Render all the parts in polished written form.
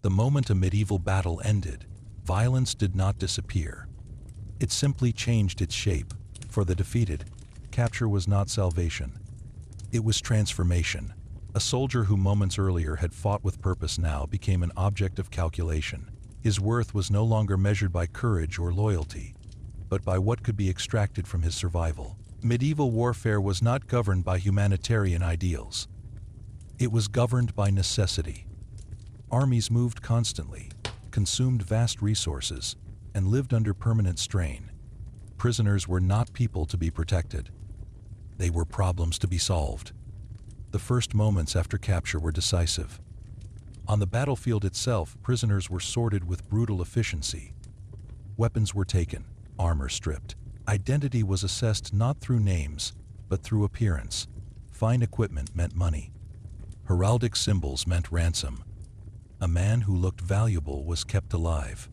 The moment a medieval battle ended, violence did not disappear. It simply changed its shape. For the defeated, capture was not salvation. It was transformation. A soldier who moments earlier had fought with purpose now became an object of calculation. His worth was no longer measured by courage or loyalty, but by what could be extracted from his survival. Medieval warfare was not governed by humanitarian ideals. It was governed by necessity. Armies moved constantly, consumed vast resources, and lived under permanent strain. Prisoners were not people to be protected. They were problems to be solved. The first moments after capture were decisive. On the battlefield itself, prisoners were sorted with brutal efficiency. Weapons were taken, armor stripped. Identity was assessed not through names, but through appearance. Fine equipment meant money. Heraldic symbols meant ransom. A man who looked valuable was kept alive.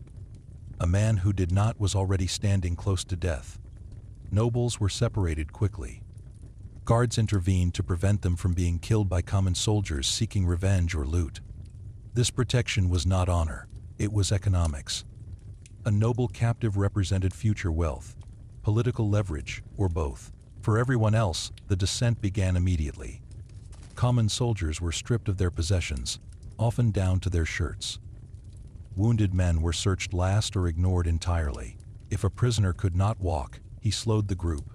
A man who did not was already standing close to death. Nobles were separated quickly. Guards intervened to prevent them from being killed by common soldiers seeking revenge or loot. This protection was not honor, it was economics. A noble captive represented future wealth, political leverage, or both. For everyone else, the descent began immediately. Common soldiers were stripped of their possessions, often down to their shirts. Wounded men were searched last or ignored entirely. If a prisoner could not walk, he slowed the group.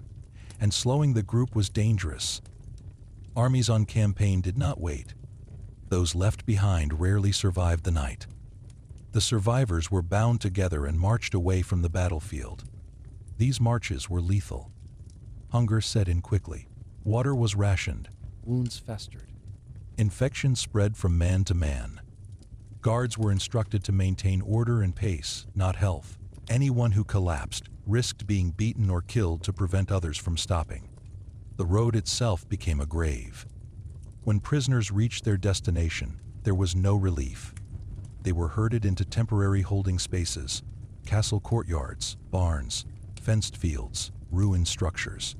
And slowing the group was dangerous. Armies on campaign did not wait. Those left behind rarely survived the night. The survivors were bound together and marched away from the battlefield. These marches were lethal. Hunger set in quickly. Water was rationed. Wounds festered. Infection spread from man to man. Guards were instructed to maintain order and pace, not health. Anyone who collapsed risked being beaten or killed to prevent others from stopping. The road itself became a grave. When prisoners reached their destination, there was no relief. They were herded into temporary holding spaces, castle courtyards, barns, fenced fields, ruined structures.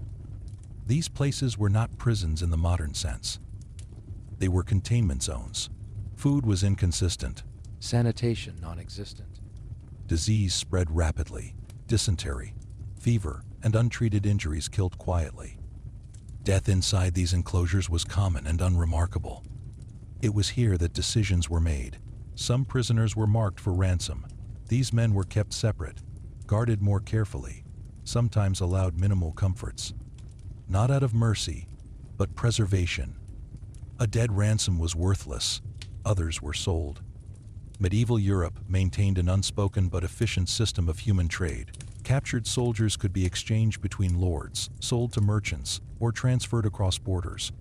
These places were not prisons in the modern sense. They were containment zones. Food was inconsistent. Sanitation non-existent. Disease spread rapidly. Dysentery, fever, and untreated injuries killed quietly. Death inside these enclosures was common and unremarkable. It was here that decisions were made. Some prisoners were marked for ransom. These men were kept separate, guarded more carefully, sometimes allowed minimal comforts. Not out of mercy, but preservation. A dead ransom was worthless. Others were sold. Medieval Europe maintained an unspoken but efficient system of human trade. Captured soldiers could be exchanged between lords, sold to merchants, or transferred across borders.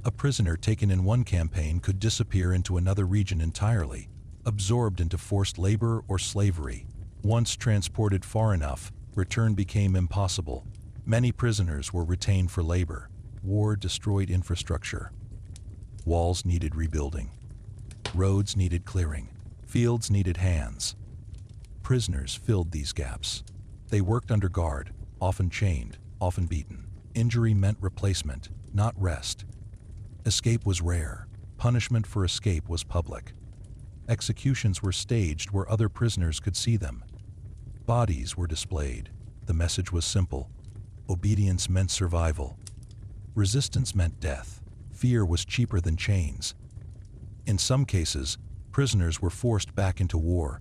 A prisoner taken in one campaign could disappear into another region entirely, absorbed into forced labor or slavery. Once transported far enough, return became impossible. Many prisoners were retained for labor. War destroyed infrastructure. Walls needed rebuilding. Roads needed clearing. Fields needed hands. Prisoners filled these gaps. They worked under guard, often chained, often beaten. Injury meant replacement, not rest. Escape was rare. Punishment for escape was public. Executions were staged where other prisoners could see them. Bodies were displayed. The message was simple. Obedience meant survival. Resistance meant death. Fear was cheaper than chains. In some cases, prisoners were forced back into war.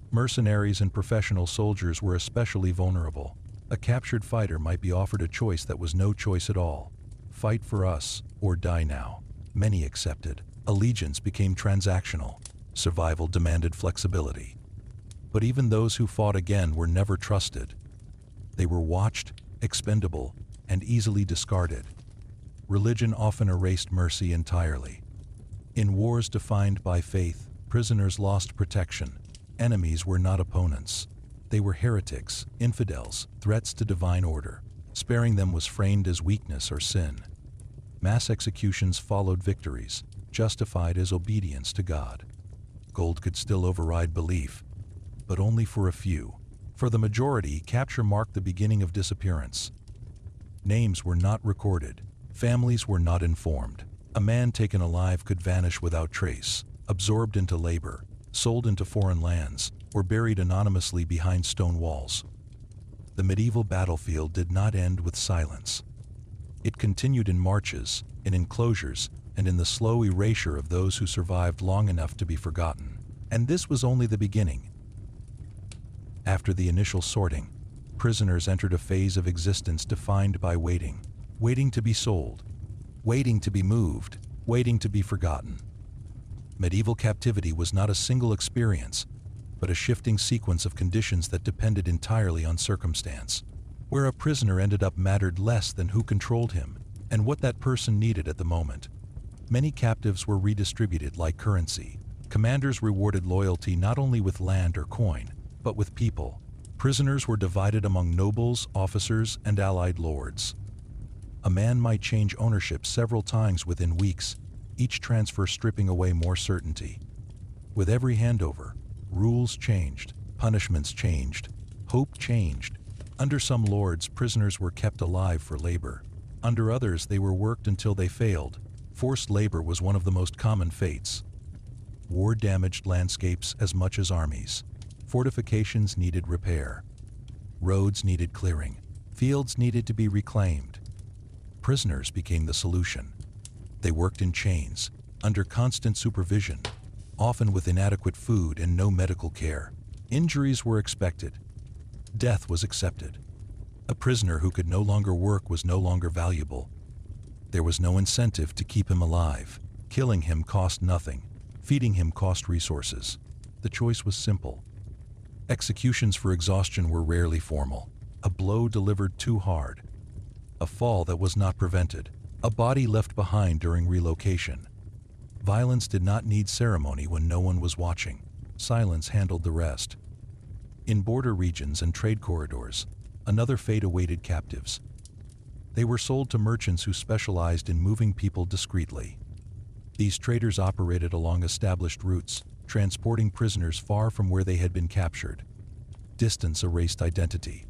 Mercenaries and professional soldiers were especially vulnerable. A captured fighter might be offered a choice that was no choice at all. Fight for us or die now. Many accepted. Allegiance became transactional. Survival demanded flexibility. But even those who fought again were never trusted. They were watched, expendable, and easily discarded. Religion often erased mercy entirely. In wars defined by faith, prisoners lost protection. Enemies were not opponents. They were heretics, infidels, threats to divine order. Sparing them was framed as weakness or sin. Mass executions followed victories, justified as obedience to God. Gold could still override belief, but only for a few. For the majority, capture marked the beginning of disappearance. Names were not recorded. Families were not informed. A man taken alive could vanish without trace, absorbed into labor, sold into foreign lands, or buried anonymously behind stone walls. The medieval battlefield did not end with silence. It continued in marches, in enclosures, and in the slow erasure of those who survived long enough to be forgotten. And this was only the beginning. After the initial sorting, prisoners entered a phase of existence defined by waiting. Waiting to be sold, waiting to be moved, waiting to be forgotten. Medieval captivity was not a single experience, but a shifting sequence of conditions that depended entirely on circumstance. Where a prisoner ended up mattered less than who controlled him and what that person needed at the moment. Many captives were redistributed like currency. Commanders rewarded loyalty not only with land or coin, but with people. Prisoners were divided among nobles, officers, and allied lords. A man might change ownership several times within weeks, each transfer stripping away more certainty. With every handover, rules changed, punishments changed, hope changed. Under some lords, prisoners were kept alive for labor. Under others, they were worked until they failed. Forced labor was one of the most common fates. War damaged landscapes as much as armies. Fortifications needed repair. Roads needed clearing. Fields needed to be reclaimed. Prisoners became the solution. They worked in chains, under constant supervision, often with inadequate food and no medical care. Injuries were expected. Death was accepted. A prisoner who could no longer work was no longer valuable. There was no incentive to keep him alive. Killing him cost nothing. Feeding him cost resources. The choice was simple. Executions for exhaustion were rarely formal. A blow delivered too hard. A fall that was not prevented. A body left behind during relocation. Violence did not need ceremony when no one was watching. Silence handled the rest. In border regions and trade corridors, another fate awaited captives. They were sold to merchants who specialized in moving people discreetly. These traders operated along established routes, transporting prisoners far from where they had been captured. Distance erased identity.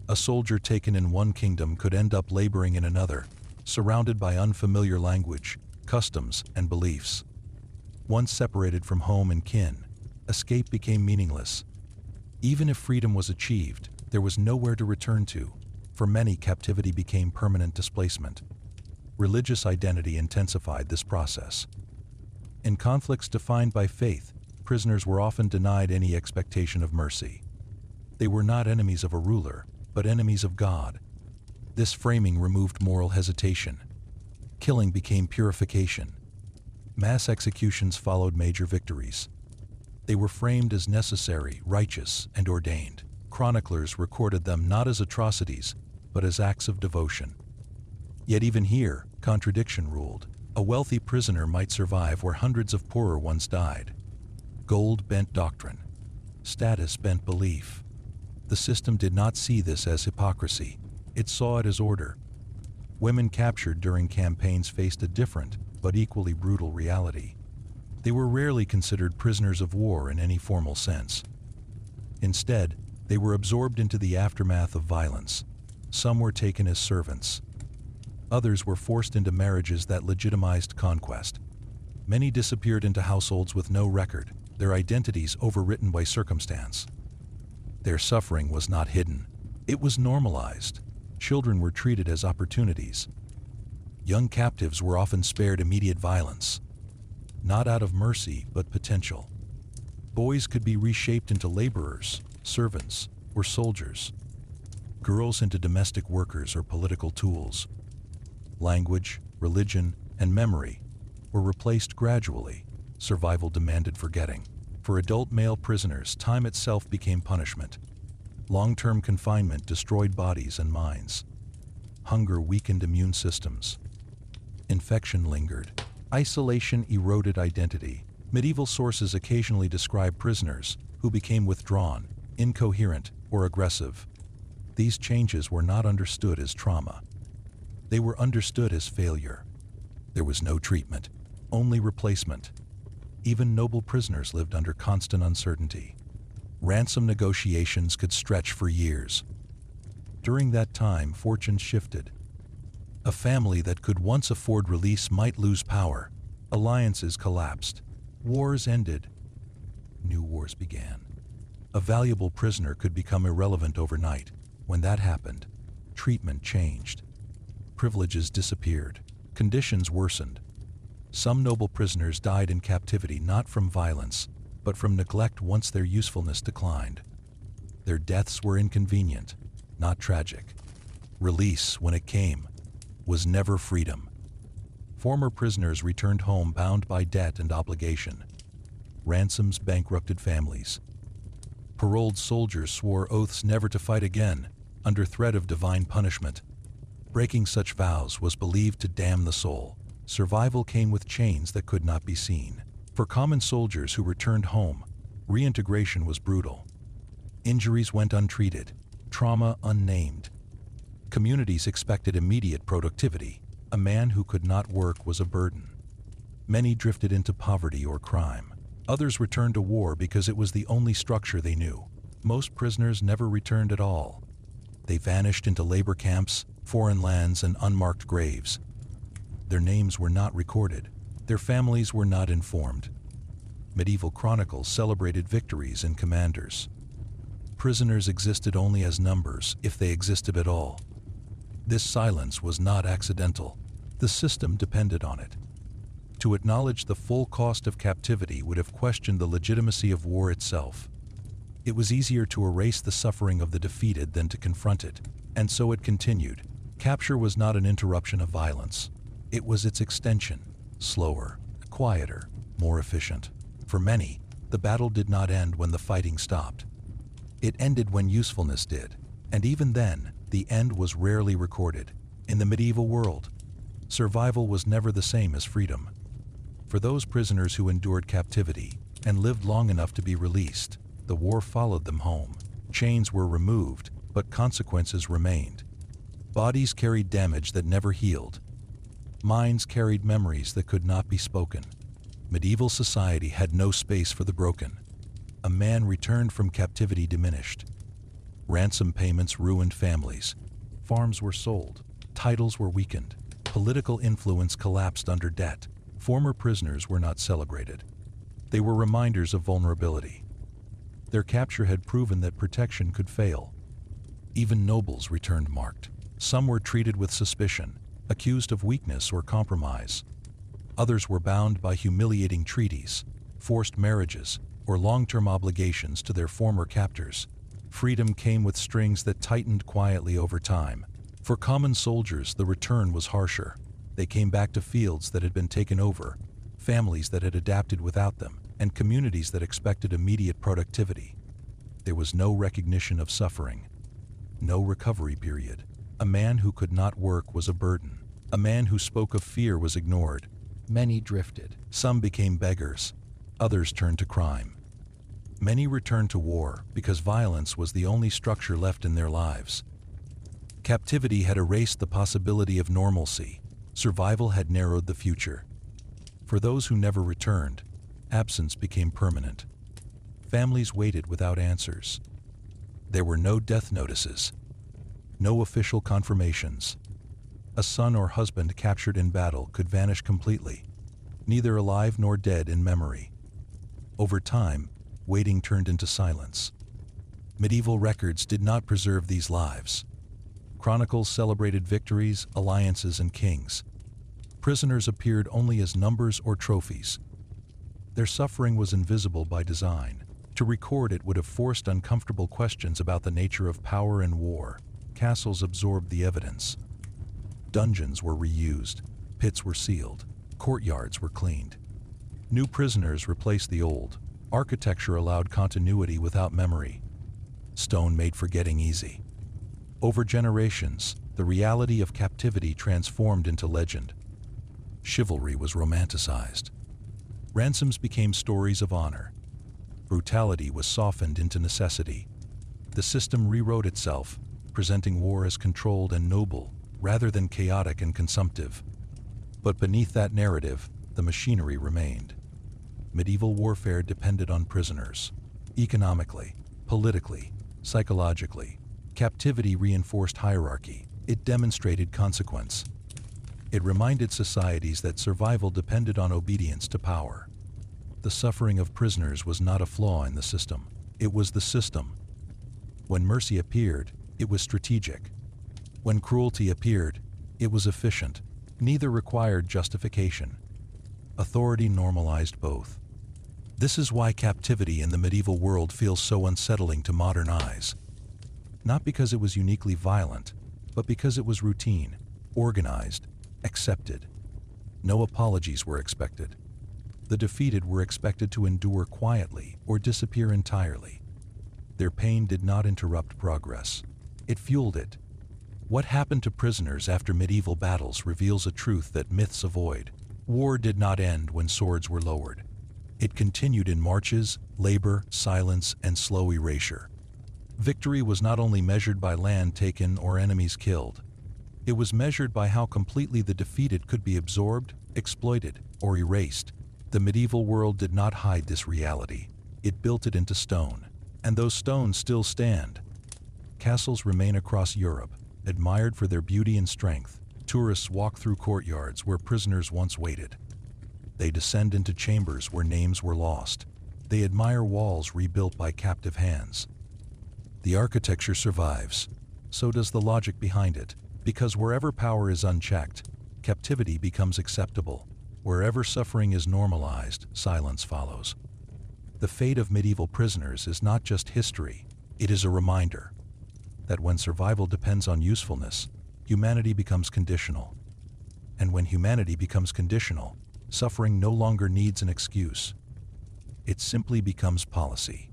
A soldier taken in one kingdom could end up laboring in another, surrounded by unfamiliar language, customs, and beliefs. Once separated from home and kin, escape became meaningless. Even if freedom was achieved, there was nowhere to return to. For many, captivity became permanent displacement. Religious identity intensified this process. In conflicts defined by faith, prisoners were often denied any expectation of mercy. They were not enemies of a ruler, but enemies of God. This framing removed moral hesitation. Killing became purification. Mass executions followed major victories. They were framed as necessary, righteous, and ordained. Chroniclers recorded them not as atrocities, but as acts of devotion. Yet even here, contradiction ruled. A wealthy prisoner might survive where hundreds of poorer ones died. Gold bent doctrine. Status bent belief. The system did not see this as hypocrisy. It saw it as order. Women captured during campaigns faced a different, but equally brutal reality. They were rarely considered prisoners of war in any formal sense. Instead, they were absorbed into the aftermath of violence. Some were taken as servants. Others were forced into marriages that legitimized conquest. Many disappeared into households with no record, their identities overwritten by circumstance. Their suffering was not hidden. It was normalized. Children were treated as opportunities. Young captives were often spared immediate violence, not out of mercy, but potential. Boys could be reshaped into laborers, servants, or soldiers. Girls into domestic workers or political tools. Language, religion, and memory were replaced gradually. Survival demanded forgetting. For adult male prisoners, time itself became punishment. Long-term confinement destroyed bodies and minds. Hunger weakened immune systems. Infection lingered. Isolation eroded identity. Medieval sources occasionally describe prisoners who became withdrawn, incoherent, or aggressive. These changes were not understood as trauma. They were understood as failure. There was no treatment, only replacement. Even noble prisoners lived under constant uncertainty. Ransom negotiations could stretch for years. During that time, fortunes shifted. A family that could once afford release might lose power. Alliances collapsed. Wars ended. new wars began. A valuable prisoner could become irrelevant overnight. When that happened, treatment changed. Privileges disappeared. Conditions worsened. Some noble prisoners died in captivity not from violence, but from neglect once their usefulness declined. Their deaths were inconvenient, not tragic. Release, when it came, was never freedom. Former prisoners returned home bound by debt and obligation. Ransoms bankrupted families. Paroled soldiers swore oaths never to fight again, under threat of divine punishment. Breaking such vows was believed to damn the soul. Survival came with chains that could not be seen. For common soldiers who returned home, reintegration was brutal. Injuries went untreated, trauma unnamed. Communities expected immediate productivity. A man who could not work was a burden. Many drifted into poverty or crime. Others returned to war because it was the only structure they knew. Most prisoners never returned at all. They vanished into labor camps, foreign lands, and unmarked graves. Their names were not recorded. Their families were not informed. Medieval chronicles celebrated victories and commanders. Prisoners existed only as numbers, if they existed at all. This silence was not accidental. The system depended on it. To acknowledge the full cost of captivity would have questioned the legitimacy of war itself. It was easier to erase the suffering of the defeated than to confront it, and so it continued. Capture was not an interruption of violence. It was its extension, slower, quieter, more efficient. For many, the battle did not end when the fighting stopped. It ended when usefulness did, and even then, the end was rarely recorded. In the medieval world, survival was never the same as freedom. For those prisoners who endured captivity and lived long enough to be released, the war followed them home. Chains were removed, but consequences remained. Bodies carried damage that never healed. Minds carried memories that could not be spoken. Medieval society had no space for the broken. A man returned from captivity diminished. Ransom payments ruined families. Farms were sold. Titles were weakened. Political influence collapsed under debt. Former prisoners were not celebrated. They were reminders of vulnerability. Their capture had proven that protection could fail. Even nobles returned marked. Some were treated with suspicion, accused of weakness or compromise. Others were bound by humiliating treaties, forced marriages, or long-term obligations to their former captors. Freedom came with strings that tightened quietly over time. For common soldiers, the return was harsher. They came back to fields that had been taken over, families that had adapted without them, and communities that expected immediate productivity. There was no recognition of suffering, no recovery period. A man who could not work was a burden. A man who spoke of fear was ignored. Many drifted. Some became beggars. Others turned to crime. Many returned to war because violence was the only structure left in their lives. Captivity had erased the possibility of normalcy. Survival had narrowed the future. For those who never returned, absence became permanent. Families waited without answers. There were no death notices, no official confirmations. A son or husband captured in battle could vanish completely, neither alive nor dead in memory. Over time, waiting turned into silence. Medieval records did not preserve these lives. Chronicles celebrated victories, alliances, and kings. Prisoners appeared only as numbers or trophies. Their suffering was invisible by design. To record it would have forced uncomfortable questions about the nature of power and war. Castles absorbed the evidence. Dungeons were reused. Pits were sealed. Courtyards were cleaned. New prisoners replaced the old. Architecture allowed continuity without memory. Stone made forgetting easy. Over generations, the reality of captivity transformed into legend. Chivalry was romanticized. Ransoms became stories of honor. Brutality was softened into necessity. The system rewrote itself, presenting war as controlled and noble, rather than chaotic and consumptive. But beneath that narrative, the machinery remained. Medieval warfare depended on prisoners. Economically, politically, psychologically, captivity reinforced hierarchy. It demonstrated consequence. It reminded societies that survival depended on obedience to power. the suffering of prisoners was not a flaw in the system. It was the system. When mercy appeared, it was strategic. When cruelty appeared, it was efficient. Neither required justification. Authority normalized both. This is why captivity in the medieval world feels so unsettling to modern eyes. Not because it was uniquely violent, but because it was routine, organized, accepted. No apologies were expected. The defeated were expected to endure quietly or disappear entirely. Their pain did not interrupt progress. It fueled it. What happened to prisoners after medieval battles reveals a truth that myths avoid. War did not end when swords were lowered. It continued in marches, labor, silence, and slow erasure. Victory was not only measured by land taken or enemies killed. It was measured by how completely the defeated could be absorbed, exploited, or erased. The medieval world did not hide this reality. It built it into stone. And those stones still stand. Castles remain across Europe, admired for their beauty and strength. Tourists walk through courtyards where prisoners once waited. They descend into chambers where names were lost. They admire walls rebuilt by captive hands. The architecture survives. So does the logic behind it. Because wherever power is unchecked, captivity becomes acceptable. Wherever suffering is normalized, silence follows. The fate of medieval prisoners is not just history, it is a reminder that when survival depends on usefulness, humanity becomes conditional. And when humanity becomes conditional, suffering no longer needs an excuse. It simply becomes policy.